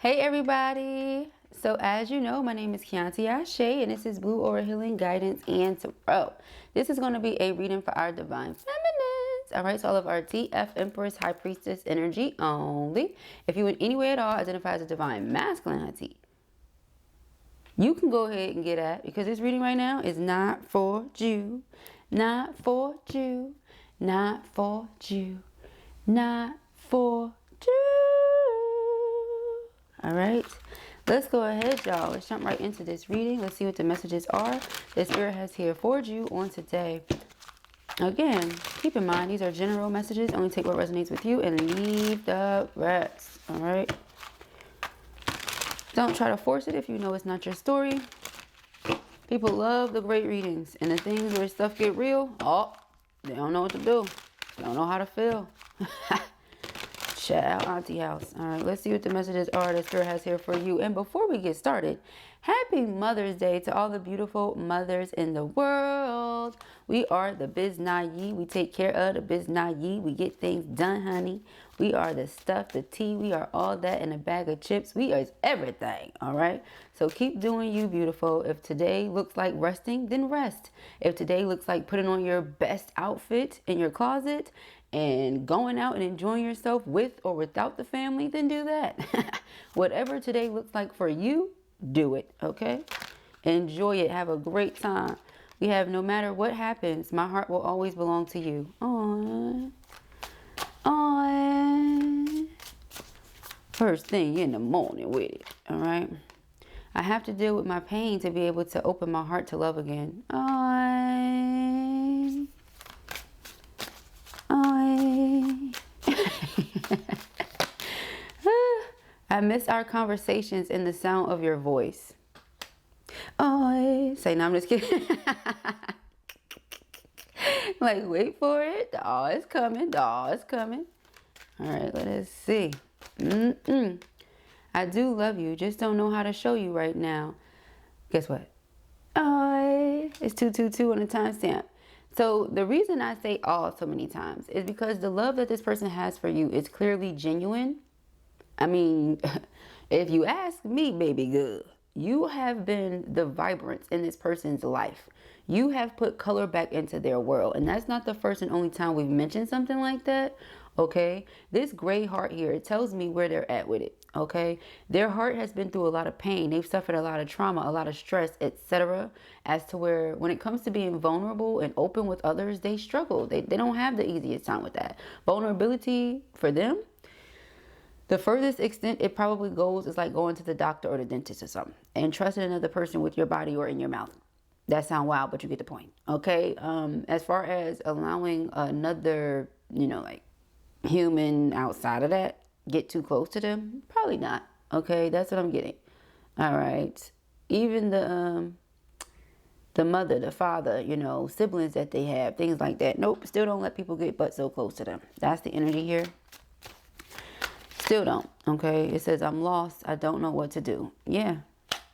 Hey everybody! So as you know, my name is Kianti Ayshea and this is Blue Aura Healing Guidance and Tarot. This is going to be a reading for our Divine Feminines. Alright, so all of our TF Empress High Priestess energy only. If you in any way at all identify as a Divine Masculinity, you can go ahead and get at, because this reading right now is not for you. Not for you. Not for you. Not for you. All right, let's go ahead, y'all. Let's jump right into this reading. Let's see what the messages are that Spirit has here for you on today. Again, keep in mind, these are general messages. Only take what resonates with you and leave the rest. All right. Don't try to force it if you know it's not your story. People love the great readings, and the things where stuff get real, they don't know what to do. They don't know how to feel. Shout out Auntie House. All right, let's see what the messages are that Spirit has here for you. And before we get started, happy Mother's Day to all the beautiful mothers in the world. We are the Biznayi. We take care of the Biznayi. We get things done, honey. We are the stuff, the tea. We are all that in a bag of chips. We are everything, all right? So keep doing you, beautiful. If today looks like resting, then rest. If today looks like putting on your best outfit in your closet and going out and enjoying yourself with or without the family, then do that. Whatever today looks like for you, do it, okay? Enjoy it. Have a great time. We have no matter what happens, my heart will always belong to you. Aww. Aww. First thing in the morning with it, all right? I have to deal with my pain to be able to open my heart to love again. Aww. I miss our conversations in the sound of your voice. Oh, say no, I'm just kidding. Like, wait for it. The awe is coming. The awe is coming. All right, let us see. I do love you. Just don't know how to show you right now. Guess what? Oh, it's 222 on the timestamp. So the reason I say all so many times is because the love that this person has for you is clearly genuine. I mean, if you ask me, baby girl, you have been the vibrance in this person's life. You have put color back into their world. And that's not the first and only time we've mentioned something like that. Okay, this gray heart here, it tells me where they're at with it. Okay, their heart has been through a lot of pain. They've suffered a lot of trauma, a lot of stress, etc. As to where when it comes to being vulnerable and open with others, they struggle. They don't have the easiest time with that. Vulnerability for them, the furthest extent it probably goes is like going to the doctor or the dentist or something and trusting another person with your body or in your mouth. That sounds wild, but you get the point. Okay, as far as allowing another, like human outside of that get too close to them, probably not. Okay, that's what I'm getting. All right, even the mother, the father, siblings that they have, things like that, nope, still don't let people get but so close to them. That's the energy here. Still don't. Okay, it says I'm lost, I don't know what to do. Yeah,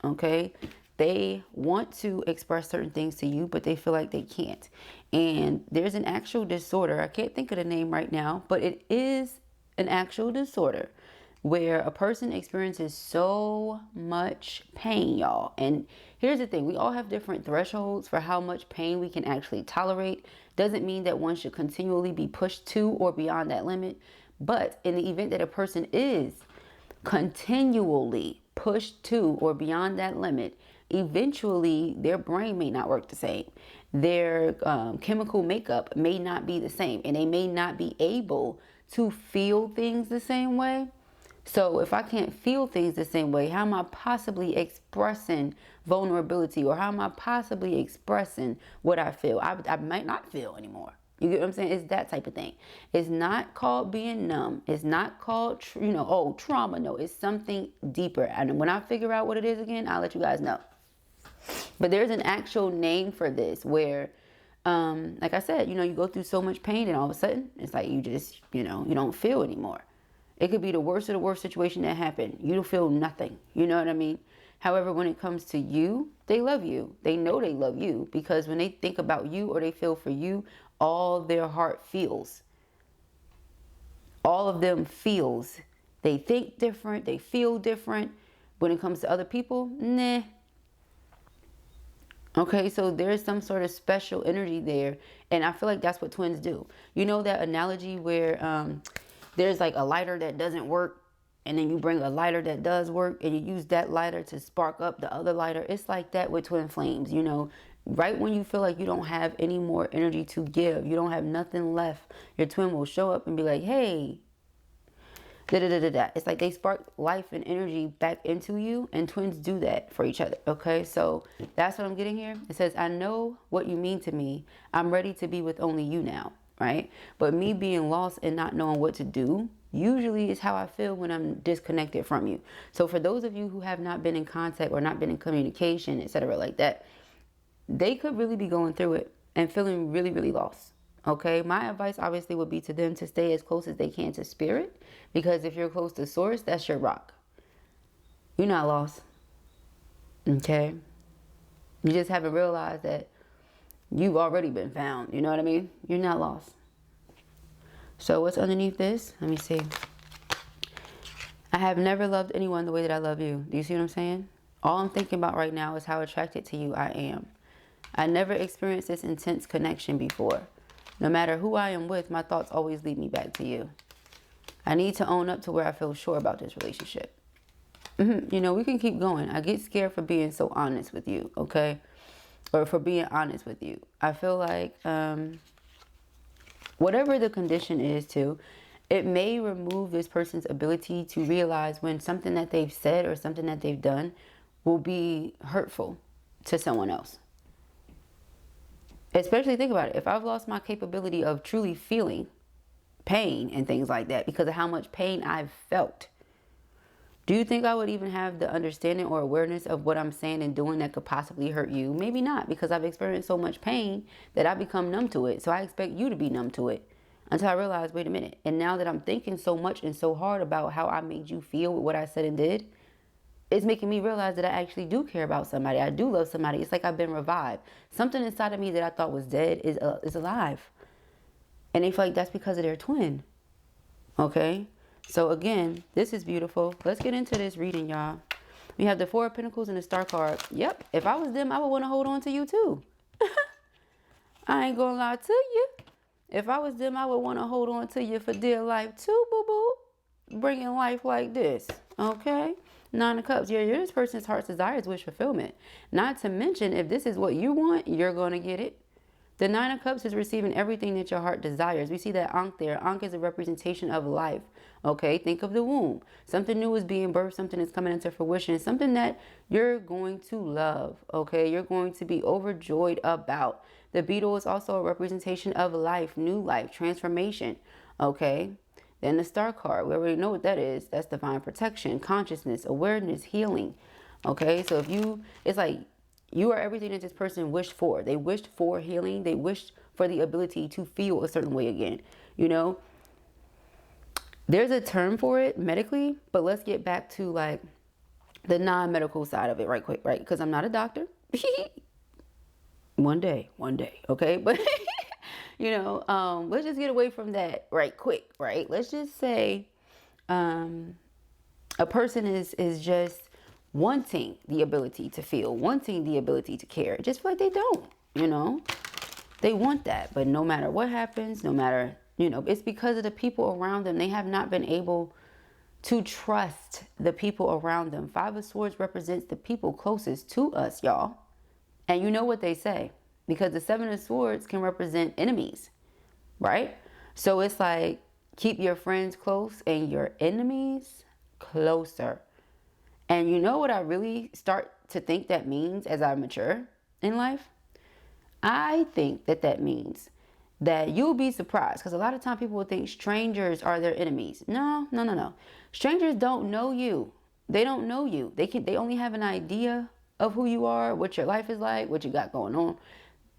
okay, they want to express certain things to you, but they feel like they can't. And there's an actual disorder, I can't think of the name right now, but it is an actual disorder where a person experiences so much pain, y'all. And here's the thing, we all have different thresholds for how much pain we can actually tolerate. Doesn't mean that one should continually be pushed to or beyond that limit. But in the event that a person is continually pushed to or beyond that limit, eventually their brain may not work the same. Their chemical makeup may not be the same, and they may not be able to feel things the same way. So if I can't feel things the same way, how am I possibly expressing vulnerability, or how am I possibly expressing what I feel? I might not feel anymore. You get what I'm saying? It's that type of thing. It's not called being numb. It's not called, trauma. No, it's something deeper. And when I figure out what it is again, I'll let you guys know. But there's an actual name for this where, like I said, you go through so much pain and all of a sudden it's like you just, you don't feel anymore. It could be the worst of the worst situation that happened. You don't feel nothing. You know what I mean? However, when it comes to you, they love you. They know they love you because when they think about you or they feel for you, all their heart feels. All of them feels They think different. They feel different. When it comes to other people, nah. Okay, so there's some sort of special energy there. And I feel like that's what twins do. You know that analogy where there's like a lighter that doesn't work, and then you bring a lighter that does work, and you use that lighter to spark up the other lighter. It's like that with twin flames, you know. Right when you feel like you don't have any more energy to give, you don't have nothing left, your twin will show up and be like, hey, da da da da da. It's like they spark life and energy back into you, and twins do that for each other. Okay, so that's what I'm getting here. It says, I know what you mean to me. I'm ready to be with only you now, right? But me being lost and not knowing what to do usually is how I feel when I'm disconnected from you. So for those of you who have not been in contact or not been in communication, etc., like that, they could really be going through it and feeling really, really lost. Okay, my advice obviously would be to them to stay as close as they can to spirit, because if you're close to source, that's your rock. You're not lost. Okay, you just haven't realized that you've already been found. You know what I mean? You're not lost. So what's underneath this? Let me see. I have never loved anyone the way that I love you. Do you see what I'm saying? All I'm thinking about right now is how attracted to you I am. I never experienced this intense connection before. No matter who I am with, my thoughts always lead me back to you. I need to own up to where I feel sure about this relationship. You know, we can keep going. I get scared for being so honest with you, okay? Or for being honest with you. I feel like whatever the condition is too, it may remove this person's ability to realize when something that they've said or something that they've done will be hurtful to someone else. Especially think about it. If I've lost my capability of truly feeling pain and things like that because of how much pain I've felt, do you think I would even have the understanding or awareness of what I'm saying and doing that could possibly hurt you? Maybe not, because I've experienced so much pain that I become numb to it. So I expect you to be numb to it until I realize, wait a minute. And now that I'm thinking so much and so hard about how I made you feel with what I said and did, it's making me realize that I actually do care about somebody. I do love somebody. It's like I've been revived. Something inside of me that I thought was dead is alive. And they feel like that's because of their twin. Okay? So again, this is beautiful. Let's get into this reading, y'all. We have the Four of Pentacles and the Star card. Yep. If I was them, I would want to hold on to you too. I ain't gonna lie to you. If I was them, I would want to hold on to you for dear life too, boo-boo. Bringing life like this. Okay? Nine of Cups. Yeah, you're this person's heart's desire is wish fulfillment. Not to mention, if this is what you want, you're going to get it. The Nine of Cups is receiving everything that your heart desires. We see that Ankh there. Ankh is a representation of life. Okay, think of the womb. Something new is being birthed. Something is coming into fruition. Something that you're going to love. Okay, you're going to be overjoyed about. The beetle is also a representation of life, new life, transformation. Okay. Then the Star card, we already know what that is. That's divine protection, consciousness, awareness, healing. Okay, so if you, it's like you are everything that this person wished for. They wished for healing. They wished for the ability to feel a certain way again. You know, there's a term for it medically, but let's get back to like the non-medical side of it right quick, right? Because I'm not a doctor. One day, okay? But you know, let's just get away from that right quick, right? Let's just say a person is just wanting the ability to feel, wanting the ability to care. Just feel like they don't, you know? They want that, but no matter what happens, no matter, you know, it's because of the people around them. They have not been able to trust the people around them. Five of Swords represents the people closest to us, y'all. And you know what they say, because the Seven of Swords can represent enemies, right? So it's like, keep your friends close and your enemies closer. And you know what I really start to think that means as I mature in life? I think that that means that you'll be surprised, because a lot of time people will think strangers are their enemies. No. Strangers don't know you. They don't know you. They only have an idea of who you are, what your life is like, what you got going on.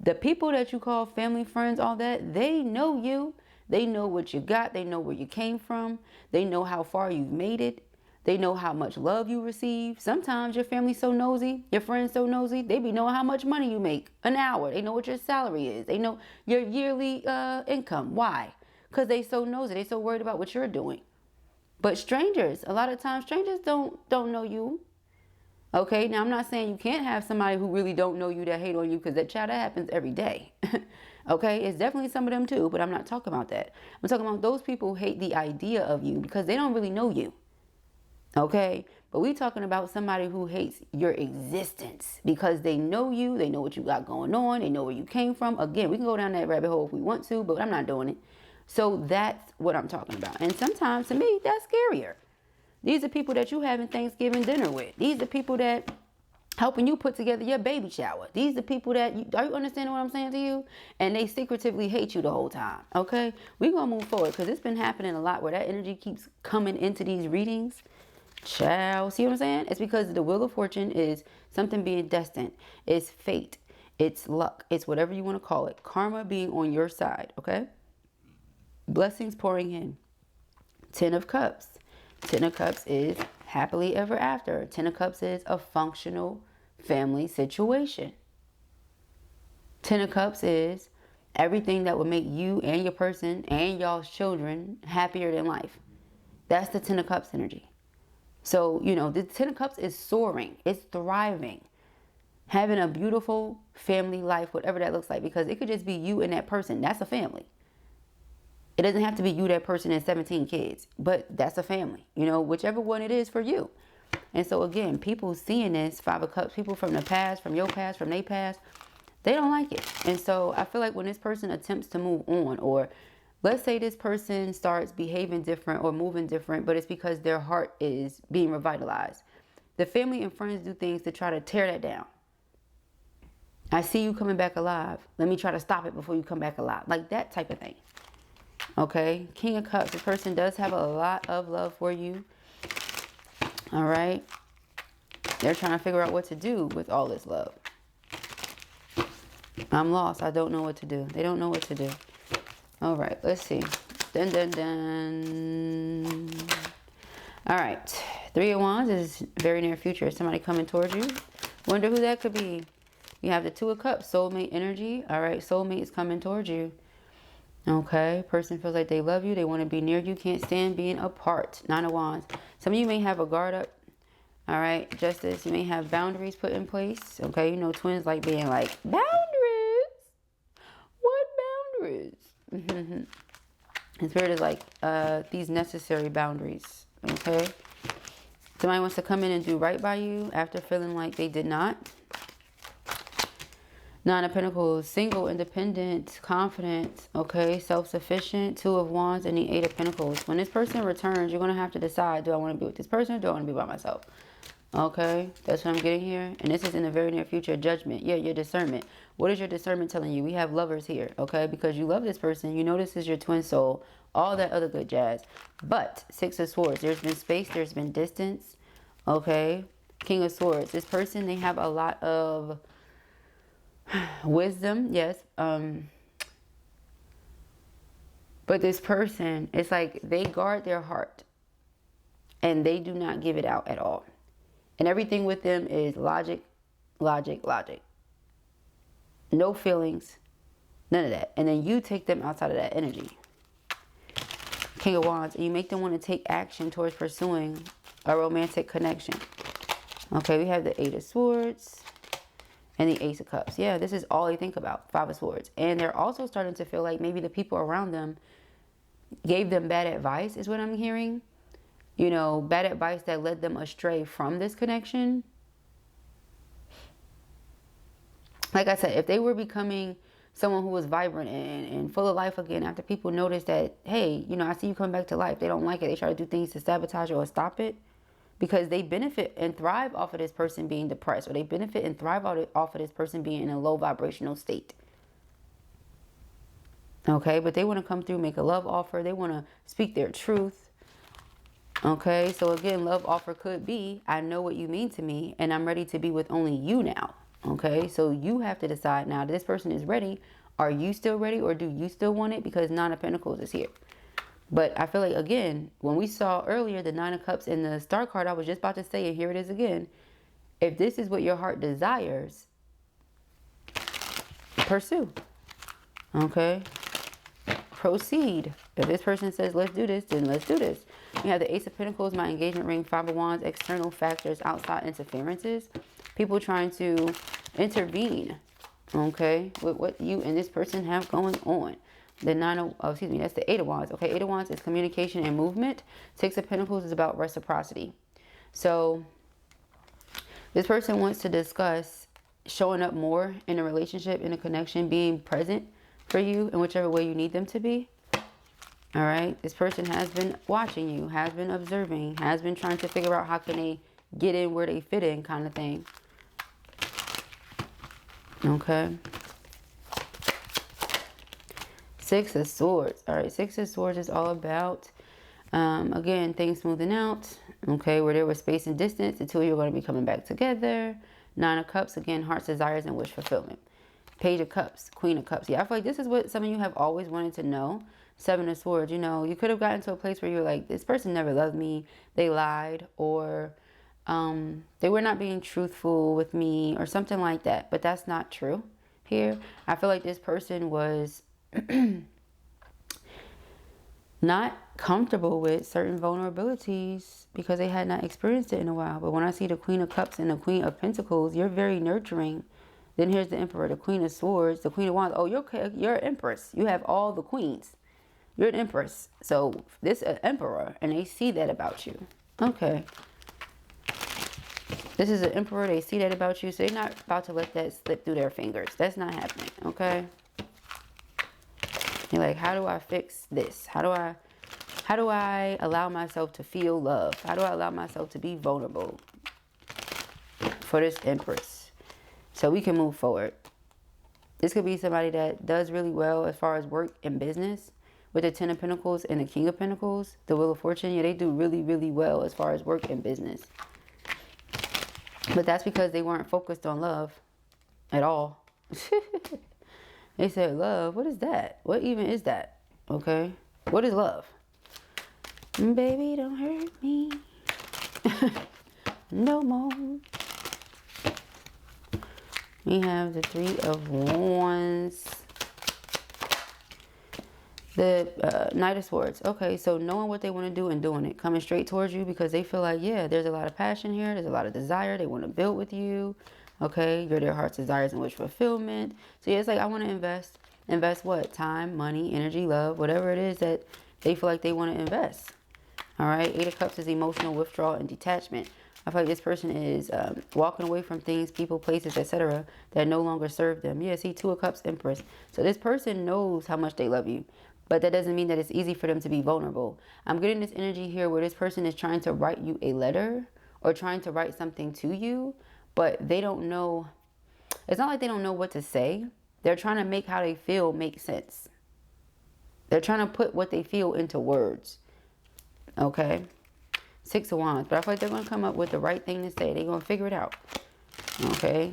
The people that you call family, friends, all that, they know you. They know what you got. They know where you came from. They know how far you've made it. They know how much love you receive. Sometimes your family's so nosy, your friends so nosy, they be knowing how much money you make an hour. They know what your salary is. They know your yearly income. Why? Because they so nosy. They so worried about what you're doing. But strangers, a lot of times strangers don't know you. Okay, now I'm not saying you can't have somebody who really don't know you that hate on you, because that happens every day. Okay, it's definitely some of them too, but I'm not talking about that. I'm talking about those people who hate the idea of you because they don't really know you. Okay, but we talking about somebody who hates your existence because they know you, they know what you got going on, they know where you came from. Again, we can go down that rabbit hole if we want to, but I'm not doing it. So that's what I'm talking about. And sometimes to me, that's scarier. These are people that you having Thanksgiving dinner with. These are people that helping you put together your baby shower. These are people that, are you understanding what I'm saying to you? And they secretively hate you the whole time, okay? We're going to move forward because it's been happening a lot where that energy keeps coming into these readings. Child, see what I'm saying? It's because the Wheel of Fortune is something being destined. It's fate. It's luck. It's whatever you want to call it. Karma being on your side, okay? Blessings pouring in. 10 of Cups. 10 of Cups is happily ever after. 10 of Cups is a functional family situation. 10 of Cups is everything that would make you and your person and y'all's children happier than life. That's the 10 of Cups energy. So, you know, the 10 of Cups is soaring. It's thriving. Having a beautiful family life, whatever that looks like. Because it could just be you and that person. That's a family. It doesn't have to be you, that person, and 17 kids. But that's a family. You know, whichever one it is for you. And so, again, people seeing this, 5 of Cups, people from the past, from your past, from their past, they don't like it. And so I feel like when this person attempts to move on, or let's say this person starts behaving different or moving different, but it's because their heart is being revitalized. The family and friends do things to try to tear that down. I see you coming back alive. Let me try to stop it before you come back alive. Like that type of thing. Okay, King of Cups, this person does have a lot of love for you. All right. They're trying to figure out what to do with all this love. I'm lost. I don't know what to do. They don't know what to do. All right, let's see. Dun, dun, dun. All right. 3 of Wands is very near future. Somebody coming towards you. Wonder who that could be. You have the 2 of Cups, soulmate energy. All right, soulmate is coming towards you. Okay, person feels like they love you. They want to be near you. Can't stand being apart. 9 of Wands. Some of you may have a guard up. All right, Justice. You may have boundaries put in place. Okay, you know twins like being like, boundaries? What boundaries? And Spirit is like, these necessary boundaries. Okay. Somebody wants to come in and do right by you after feeling like they did not. 9 of Pentacles, single, independent, confident, okay, self-sufficient. 2 of Wands and the 8 of Pentacles. When this person returns, you're going to have to decide, do I want to be with this person or do I want to be by myself? Okay, that's what I'm getting here. And this is in the very near future, judgment. Yeah, your discernment. What is your discernment telling you? We have lovers here, okay, because you love this person. You know this is your twin soul, all that other good jazz. But 6 of Swords, there's been space, there's been distance, okay. King of Swords, this person, they have a lot of wisdom, yes, but this person, it's like they guard their heart and they do not give it out at all, and everything with them is logic, logic, logic, no feelings, none of that. And then you take them outside of that energy. King of Wands, and you make them want to take action towards pursuing a romantic connection. Okay, we have the 8 of Swords and the Ace of Cups. Yeah, this is all they think about. 5 of Swords. And they're also starting to feel like maybe the people around them gave them bad advice, is what I'm hearing. You know, bad advice that led them astray from this connection. Like I said, if they were becoming someone who was vibrant and full of life again, after people notice that, hey, you know, I see you come back to life. They don't like it. They try to do things to sabotage it or stop it. Because they benefit and thrive off of this person being depressed. Or they benefit and thrive off of this person being in a low vibrational state. Okay, but they want to come through, make a love offer. They want to speak their truth. Okay, so again, love offer could be, I know what you mean to me, and I'm ready to be with only you now. Okay, so you have to decide now, this person is ready. Are you still ready, or do you still want it? Because 9 of Pentacles is here. But I feel like, again, when we saw earlier the 9 of Cups and the Star card, I was just about to say it. Here it is again. If this is what your heart desires, pursue. Okay? Proceed. If this person says, let's do this, then let's do this. We have the Ace of Pentacles, my engagement ring, Five of Wands, external factors, outside interferences. People trying to intervene, okay, with what you and this person have going on. The that's the Eight of Wands. Okay, Eight of Wands is communication and movement. Six of Pentacles is about reciprocity. So this person wants to discuss showing up more in a relationship, in a connection, being present for you in whichever way you need them to be. All right, this person has been watching you, has been observing, has been trying to figure out how can they get in where they fit in, kind of thing. Okay. Six of Swords. All right, Six of Swords is all about, again, things smoothing out. Okay, where there was space and distance, the two of you are going to be coming back together. Nine of Cups, again, heart's desires and wish fulfillment. Page of Cups, Queen of Cups. Yeah, I feel like this is what some of you have always wanted to know. Seven of Swords, you know, you could have gotten to a place where you're like, this person never loved me, they lied, or they were not being truthful with me, or something like that. But that's not true here. I feel like this person was not comfortable with certain vulnerabilities because they had not experienced it in a while. But when I see the Queen of Cups and the Queen of Pentacles, you're very nurturing. Then here's the Emperor, the Queen of Swords, the Queen of Wands. Oh, you're an Empress. You have all the queens. You're an Empress. So this Emperor, and they see that about you. Okay. This is an Emperor. They see that about you. So they're not about to let that slip through their fingers. That's not happening. Okay. You're like, how do I fix this? How do I allow myself to feel love? How do I allow myself to be vulnerable for this Empress so we can move forward? This could be somebody that does really well as far as work and business with the Ten of Pentacles and the King of Pentacles, the Wheel of Fortune. Yeah, they do really, really well as far as work and business. But that's because they weren't focused on love at all. They said, love, what is that? What even is that? Okay. What is love? Baby, don't hurt me. No more. We have the Three of Wands. The Knight of Swords. Okay, so knowing what they want to do and doing it. Coming straight towards you because they feel like, yeah, there's a lot of passion here. There's a lot of desire. They want to build with you. Okay, you're their heart's desires and wish fulfillment. So yeah, it's like, I want to invest. Invest what? Time, money, energy, love, whatever it is that they feel like they want to invest. All right, Eight of Cups is emotional withdrawal and detachment. I feel like this person is walking away from things, people, places, etc. that no longer serve them. Yeah, see, Two of Cups, Empress. So this person knows how much they love you. But that doesn't mean that it's easy for them to be vulnerable. I'm getting this energy here where this person is trying to write you a letter or trying to write something to you, but they don't know. It's not like they don't know what to say. They're trying to make how they feel make sense. They're trying to put what they feel into words. Okay? Six of Wands. But I feel like they're going to come up with the right thing to say. They're going to figure it out. Okay?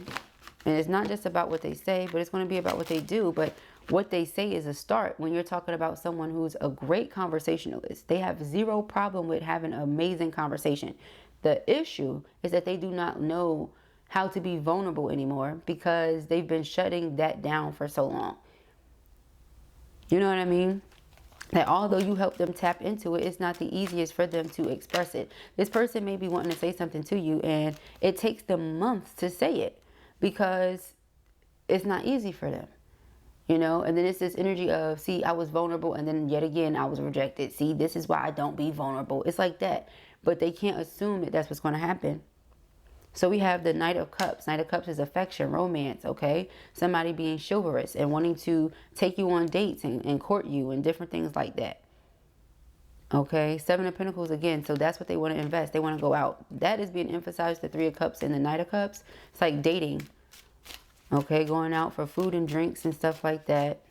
And it's not just about what they say, but it's going to be about what they do. But what they say is a start when you're talking about someone who's a great conversationalist. They have zero problem with having an amazing conversation. The issue is that they do not know how to be vulnerable anymore because they've been shutting that down for so long. You know what I mean? That although you help them tap into it, it's not the easiest for them to express it. This person may be wanting to say something to you and it takes them months to say it because it's not easy for them. You know, and then it's this energy of, see, I was vulnerable and then yet again I was rejected. See, this is why I don't be vulnerable. It's like that. But they can't assume that that's what's going to happen. So we have the Knight of Cups. Knight of Cups is affection, romance, okay? Somebody being chivalrous and wanting to take you on dates and court you and different things like that. Okay, Seven of Pentacles again. So that's what they want to invest. They want to go out. That is being emphasized, the Three of Cups and the Knight of Cups. It's like dating. Okay, going out for food and drinks and stuff like that.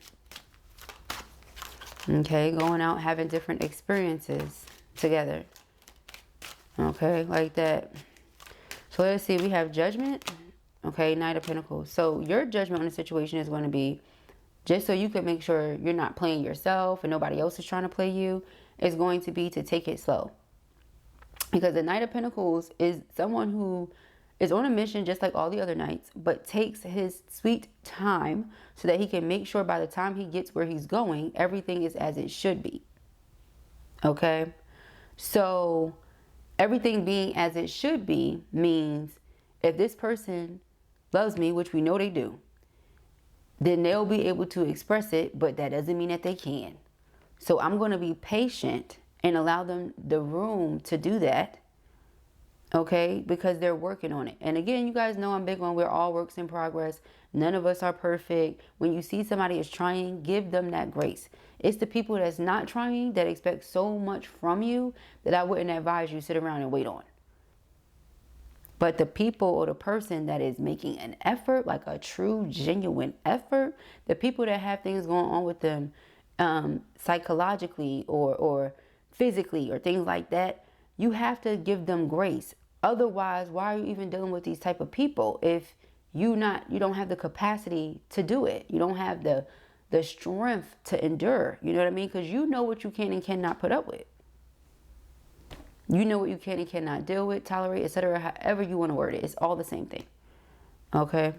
Okay, going out, having different experiences together. Okay, like that. So let's see, we have Judgment. Okay, Knight of Pentacles. So your judgment on the situation is going to be, just so you can make sure you're not playing yourself and nobody else is trying to play you, is going to be to take it slow. Because the Knight of Pentacles is someone who is on a mission just like all the other knights, but takes his sweet time so that he can make sure by the time he gets where he's going, everything is as it should be. Okay? So everything being as it should be means if this person loves me, which we know they do, then they'll be able to express it, but that doesn't mean that they can. So I'm going to be patient and allow them the room to do that, okay? Because they're working on it. And again, you guys know I'm big on we're all works in progress. None of us are perfect. When you see somebody is trying, give them that grace. It's the people that's not trying that expect so much from you that I wouldn't advise you sit around and wait on. But the people or the person that is making an effort, like a true, genuine effort, the people that have things going on with them psychologically or physically or things like that, you have to give them grace. Otherwise, why are you even dealing with these type of people if you don't have the capacity to do it? You don't have the strength to endure. You know what I mean? Because you know what you can and cannot put up with. You know what you can and cannot deal with, tolerate, etc. However you want to word it. It's all the same thing. Okay?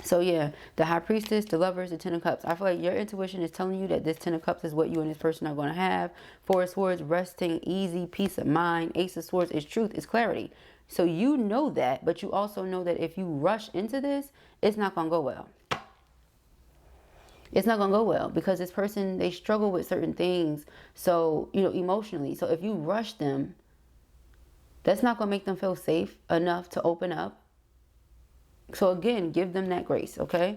So yeah, the High Priestess, the Lovers, the Ten of Cups. I feel like your intuition is telling you that this Ten of Cups is what you and this person are going to have. Four of Swords, resting, easy, peace of mind. Ace of Swords is truth, is clarity. So you know that, but you also know that if you rush into this, it's not going to go well. It's not going to go well because this person, they struggle with certain things. So, you know, emotionally. So if you rush them, that's not going to make them feel safe enough to open up. So again, give them that grace, okay?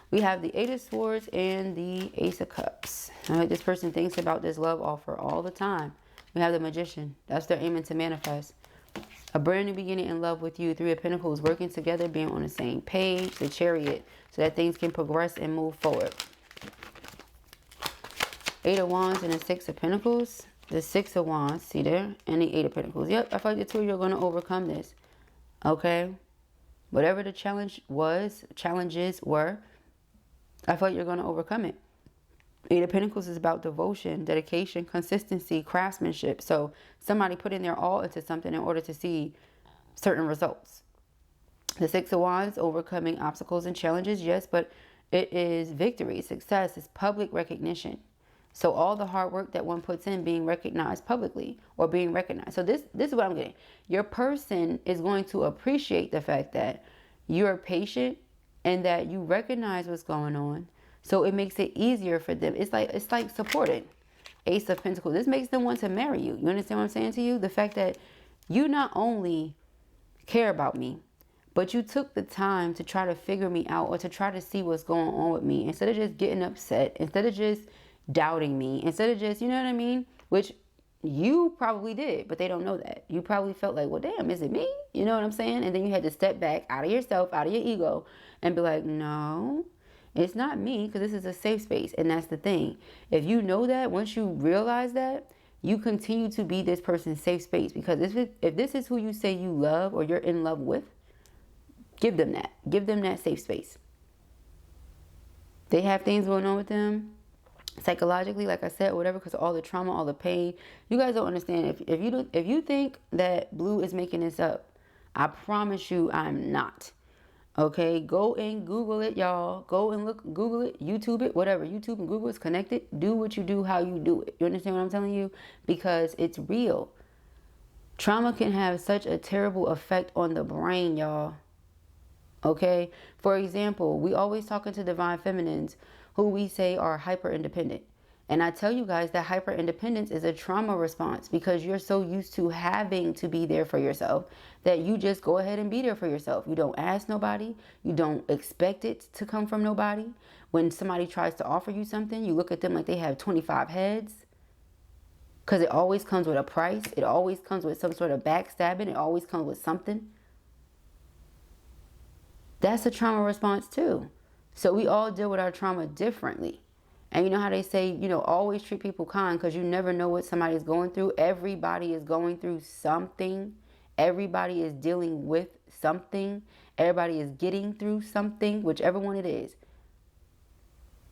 We have the Eight of Swords and the Ace of Cups. All right, this person thinks about this love offer all the time. We have the Magician. That's their aiming to manifest. A brand new beginning in love with you. Three of Pentacles, working together, being on the same page. The Chariot, so that things can progress and move forward. Eight of Wands and the Six of Pentacles. The Six of Wands, see there? And the Eight of Pentacles. Yep, I feel like the two of you are going to overcome this. Okay? Whatever the challenges were, I feel like you're going to overcome it. Eight of Pentacles is about devotion, dedication, consistency, craftsmanship. So somebody put in their all into something in order to see certain results. The Six of Wands, overcoming obstacles and challenges, yes, but it is victory, success, it's public recognition. So all the hard work that one puts in being recognized publicly or being recognized. So this is what I'm getting. Your person is going to appreciate the fact that you're patient and that you recognize what's going on. So it makes it easier for them. It's like supporting. Ace of Pentacles. This makes them want to marry you. You understand what I'm saying to you? The fact that you not only care about me, but you took the time to try to figure me out or to try to see what's going on with me. Instead of just getting upset, instead of just doubting me, instead of just, you know what I mean? Which you probably did, but they don't know that. You probably felt like, well, damn, is it me? You know what I'm saying? And then you had to step back out of yourself, out of your ego, and be like, no, it's not me, because this is a safe space. And that's the thing. If you know that, once you realize that, you continue to be this person's safe space. Because if this is who you say you love or you're in love with, give them that. Give them that safe space. They have things going on with them psychologically, like I said, or whatever, because of all the trauma, all the pain. You guys don't understand. If you think that Blue is making this up, I promise you I'm not. Okay, go and Google it, y'all. Go and look, Google it, YouTube it, whatever. YouTube and Google is connected. Do what you do, how you do it. You understand what I'm telling you? Because it's real. Trauma can have such a terrible effect on the brain, y'all. Okay, for example, we always talking to divine feminines who we say are hyper independent. And I tell you guys that hyper independence is a trauma response because you're so used to having to be there for yourself that you just go ahead and be there for yourself. You don't ask nobody. You don't expect it to come from nobody. When somebody tries to offer you something, you look at them like they have 25 heads because it always comes with a price. It always comes with some sort of backstabbing. It always comes with something. That's a trauma response too. So we all deal with our trauma differently. And you know how they say, you know, always treat people kind because you never know what somebody's going through. Everybody is going through something. Everybody is dealing with something. Everybody is getting through something, whichever one it is.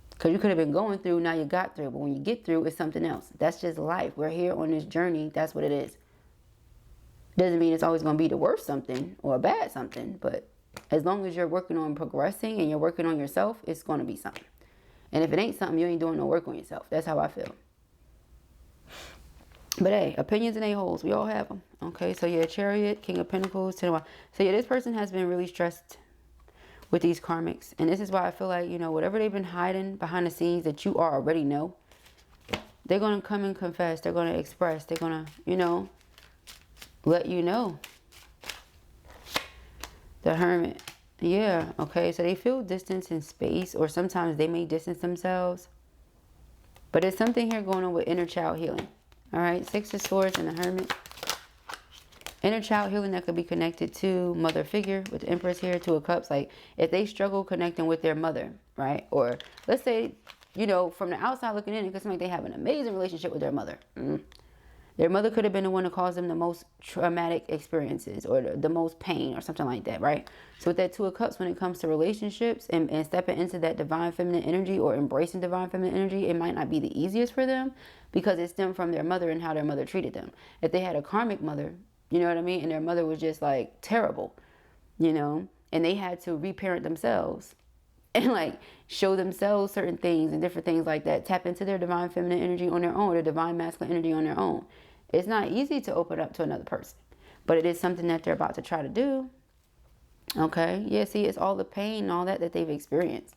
Because you could have been going through, now you got through. But when you get through, it's something else. That's just life. We're here on this journey. That's what it is. Doesn't mean it's always going to be the worst something or a bad something. But as long as you're working on progressing and you're working on yourself, it's going to be something. And if it ain't something, you ain't doing no work on yourself. That's how I feel. But hey, opinions and a-holes, we all have them. Okay, so yeah, Chariot, King of Pentacles, Ten of Wands. So yeah, this person has been really stressed with these karmics. And this is why I feel like, you know, whatever they've been hiding behind the scenes that you already know, they're going to come and confess. They're going to express. They're going to, you know, let you know. The Hermit. Yeah, okay. So they feel distance in space, or sometimes they may distance themselves. But there's something here going on with inner child healing. All right, Six of Swords and the Hermit. Inner child healing that could be connected to mother figure with the Empress here, Two of Cups. Like if they struggle connecting with their mother, right? Or let's say, you know, from the outside looking in, it could seem like they have an amazing relationship with their mother. Their mother could have been the one to cause them the most traumatic experiences or the most pain or something like that, right? So with that Two of Cups, when it comes to relationships and stepping into that divine feminine energy or embracing divine feminine energy, it might not be the easiest for them because it stemmed from their mother and how their mother treated them. If they had a karmic mother, you know what I mean? And their mother was just like terrible, you know, and they had to reparent themselves and like show themselves certain things and different things like that. Tap into their divine feminine energy on their own, or their divine masculine energy on their own. It's not easy to open up to another person, but it is something that they're about to try to do. Okay. Yeah. See, it's all the pain and all that they've experienced.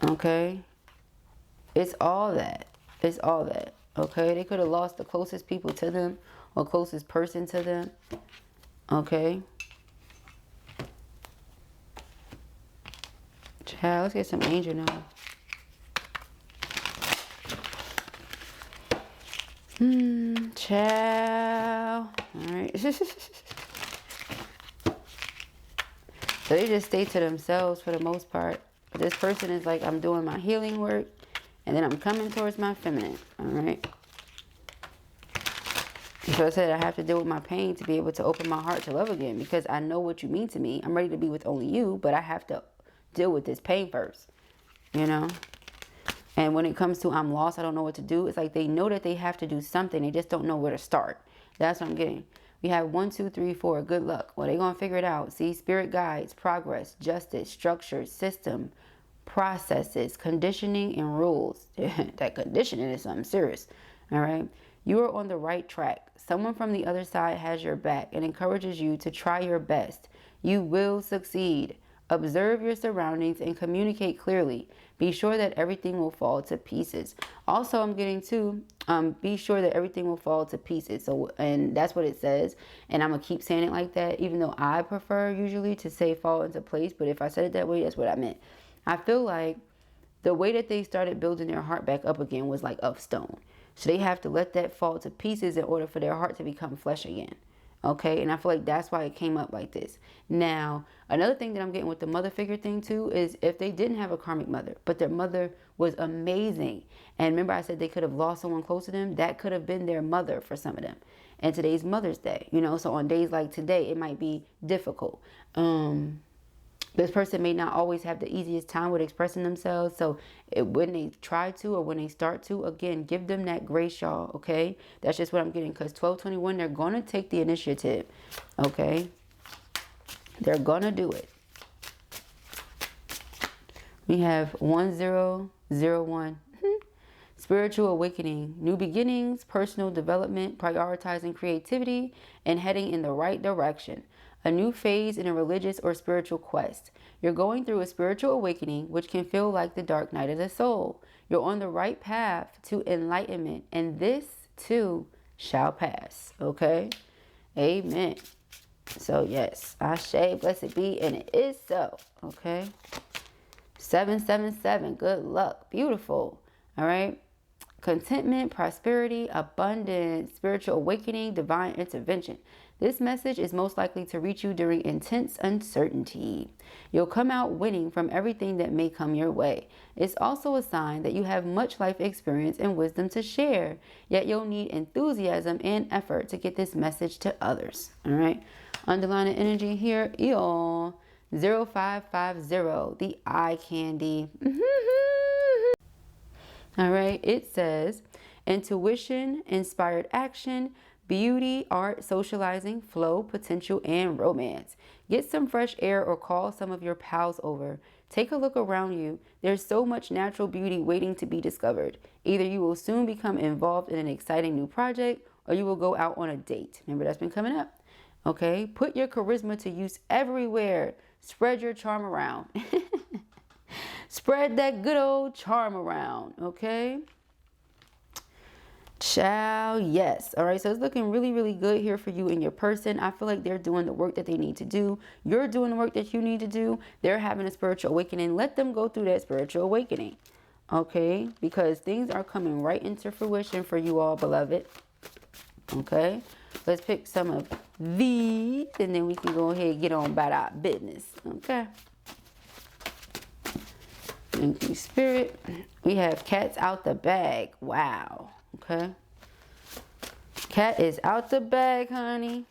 Okay. It's all that. It's all that. Okay. They could have lost the closest people to them or closest person to them. Okay. Child, let's get some angel now. Child. Alright. So they just stay to themselves for the most part. This person is like, I'm doing my healing work and then I'm coming towards my feminine. Alright. So I said I have to deal with my pain to be able to open my heart to love again, because I know what you mean to me. I'm ready to be with only you, but I have to deal with this pain first, you know. And when it comes to I'm lost, I don't know what to do, it's like they know that they have to do something, they just don't know where to start. That's what I'm getting. We have 1, 2, 3, 4, good luck. Well, they're gonna figure it out. See, spirit guides, progress, justice, structure, system, processes, conditioning, and rules. That conditioning is something serious. All right, you are on the right track. Someone from the other side has your back and encourages you to try your best. You will succeed. Observe your surroundings and communicate clearly. Be sure that everything will fall to pieces. Also, I'm getting to be sure that everything will fall to pieces. So, and that's what it says. And I'm going to keep saying it like that, even though I prefer usually to say fall into place. But if I said it that way, that's what I meant. I feel like the way that they started building their heart back up again was like of stone. So they have to let that fall to pieces in order for their heart to become flesh again. Okay, and I feel like that's why it came up like this. Now, another thing that I'm getting with the mother figure thing too is if they didn't have a karmic mother, but their mother was amazing. And remember I said they could have lost someone close to them. That could have been their mother for some of them. And today's Mother's Day, you know, so on days like today, it might be difficult. This person may not always have the easiest time with expressing themselves. So when they try to or when they start to, again, give them that grace, y'all. Okay. That's just what I'm getting. Because 1221, they're going to take the initiative. Okay. They're going to do it. We have 1001. Spiritual awakening, new beginnings, personal development, prioritizing creativity, and heading in the right direction. A new phase in a religious or spiritual quest. You're going through a spiritual awakening, which can feel like the dark night of the soul. You're on the right path to enlightenment, and this too shall pass. Okay? Amen. So yes, Ashe, blessed be, and it is so. Okay? 777, good luck. Beautiful. All right? Contentment, prosperity, abundance, spiritual awakening, divine intervention. This message is most likely to reach you during intense uncertainty. You'll come out winning from everything that may come your way. It's also a sign that you have much life experience and wisdom to share, yet you'll need enthusiasm and effort to get this message to others. All right. Underlying energy here, 0550, the eye candy. All right. It says intuition, inspired action, beauty, art, socializing, flow, potential, and romance. Get some fresh air or call some of your pals over. Take a look around you. There's so much natural beauty waiting to be discovered. Either you will soon become involved in an exciting new project, or you will go out on a date. Remember, that's been coming up. Okay, put your charisma to use everywhere. Spread your charm around. Spread that good old charm around, okay? Child, yes. All right, so it's looking really, really good here for you and your person. I feel like they're doing the work that they need to do. You're doing the work that you need to do. They're having a spiritual awakening. Let them go through that spiritual awakening, okay? Because things are coming right into fruition for you all, beloved. Okay, let's pick some of these, and then we can go ahead and get on about our business, okay? Thank you, Spirit. We have cats out the bag. Wow. Okay. Cat is out the bag, honey.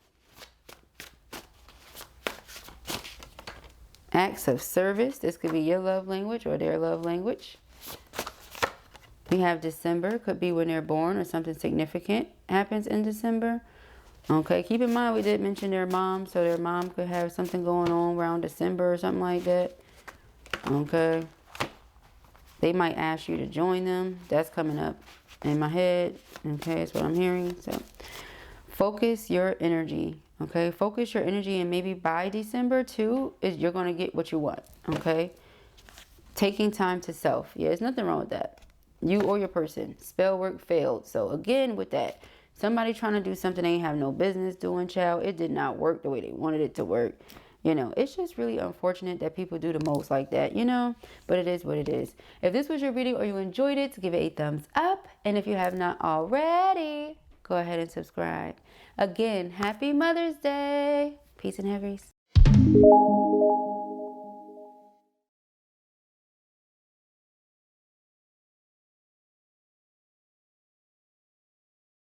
Acts of service. This could be your love language or their love language. We have December. Could be when they're born or something significant happens in December. Okay. Keep in mind we did mention their mom. So their mom could have something going on around December or something like that. Okay. They might ask you to join them. That's coming up in my head. Okay, that's what I'm hearing. So focus your energy. Okay, focus your energy, and maybe by December too, you're going to get what you want. Okay, taking time to self. Yeah, there's nothing wrong with that. You or your person. Spell work failed. So again, with that, somebody trying to do something they ain't have no business doing, child. It did not work the way they wanted it to work. You know, it's just really unfortunate that people do the most like that, you know, but it is what it is. If this was your video or you enjoyed it, give it a thumbs up. And if you have not already, go ahead and subscribe. Again, happy Mother's Day. Peace and Aries.